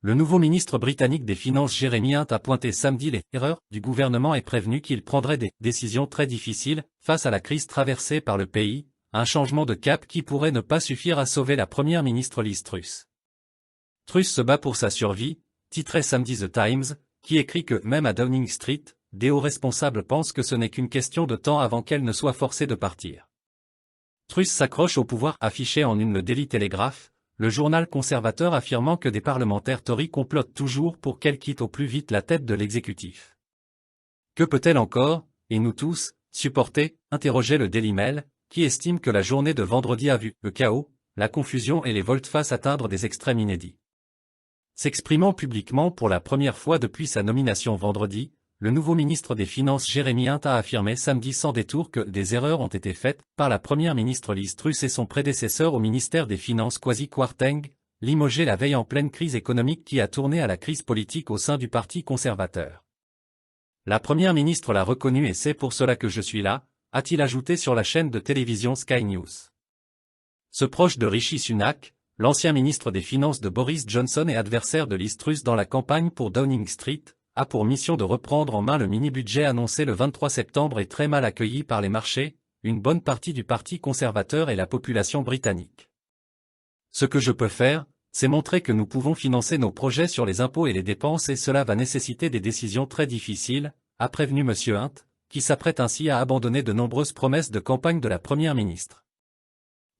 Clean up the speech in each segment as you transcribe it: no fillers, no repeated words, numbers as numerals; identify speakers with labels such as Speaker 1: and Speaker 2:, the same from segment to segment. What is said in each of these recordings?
Speaker 1: Le nouveau ministre britannique des Finances Jeremy Hunt a pointé samedi les erreurs du gouvernement et prévenu qu'il prendrait des décisions très difficiles face à la crise traversée par le pays, un changement de cap qui pourrait ne pas suffire à sauver la première ministre Liz Truss. Truss se bat pour sa survie, titrait samedi The Times, qui écrit que même à Downing Street, des hauts responsables pensent que ce n'est qu'une question de temps avant qu'elle ne soit forcée de partir. Truss s'accroche au pouvoir, affiché en une le Daily Telegraph, le journal conservateur affirmant que des parlementaires Tory complotent toujours pour qu'elle quitte au plus vite la tête de l'exécutif. Que peut-elle encore, et nous tous, supporter, interrogeait le Daily Mail, qui estime que la journée de vendredi a vu le chaos, la confusion et les volte-face atteindre des extrêmes inédits. S'exprimant publiquement pour la première fois depuis sa nomination vendredi, le nouveau ministre des Finances Jeremy Hunt a affirmé samedi sans détour que des erreurs ont été faites par la première ministre Liz Truss et son prédécesseur au ministère des Finances Kwasi Kwarteng, limogé la veille en pleine crise économique qui a tourné à la crise politique au sein du Parti conservateur. La première ministre l'a reconnu et c'est pour cela que je suis là, a-t-il ajouté sur la chaîne de télévision Sky News. Ce proche de Rishi Sunak, l'ancien ministre des Finances de Boris Johnson et adversaire de Liz Truss dans la campagne pour Downing Street, a pour mission de reprendre en main le mini-budget annoncé le 23 septembre et très mal accueilli par les marchés, une bonne partie du Parti conservateur et la population britannique. Ce que je peux faire, c'est montrer que nous pouvons financer nos projets sur les impôts et les dépenses et cela va nécessiter des décisions très difficiles, a prévenu M. Hunt, qui s'apprête ainsi à abandonner de nombreuses promesses de campagne de la Première ministre.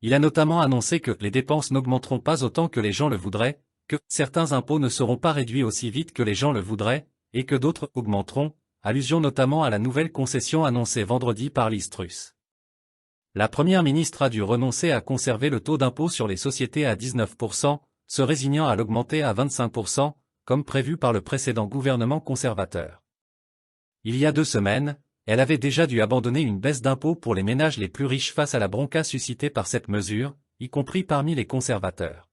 Speaker 1: Il a notamment annoncé que les dépenses n'augmenteront pas autant que les gens le voudraient, que certains impôts ne seront pas réduits aussi vite que les gens le voudraient, et que d'autres augmenteront, allusion notamment à la nouvelle concession annoncée vendredi par Liz Truss. La première ministre a dû renoncer à conserver le taux d'impôt sur les sociétés à 19%, se résignant à l'augmenter à 25%, comme prévu par le précédent gouvernement conservateur. Il y a 2 semaines, elle avait déjà dû abandonner une baisse d'impôt pour les ménages les plus riches face à la bronca suscitée par cette mesure, y compris parmi les conservateurs.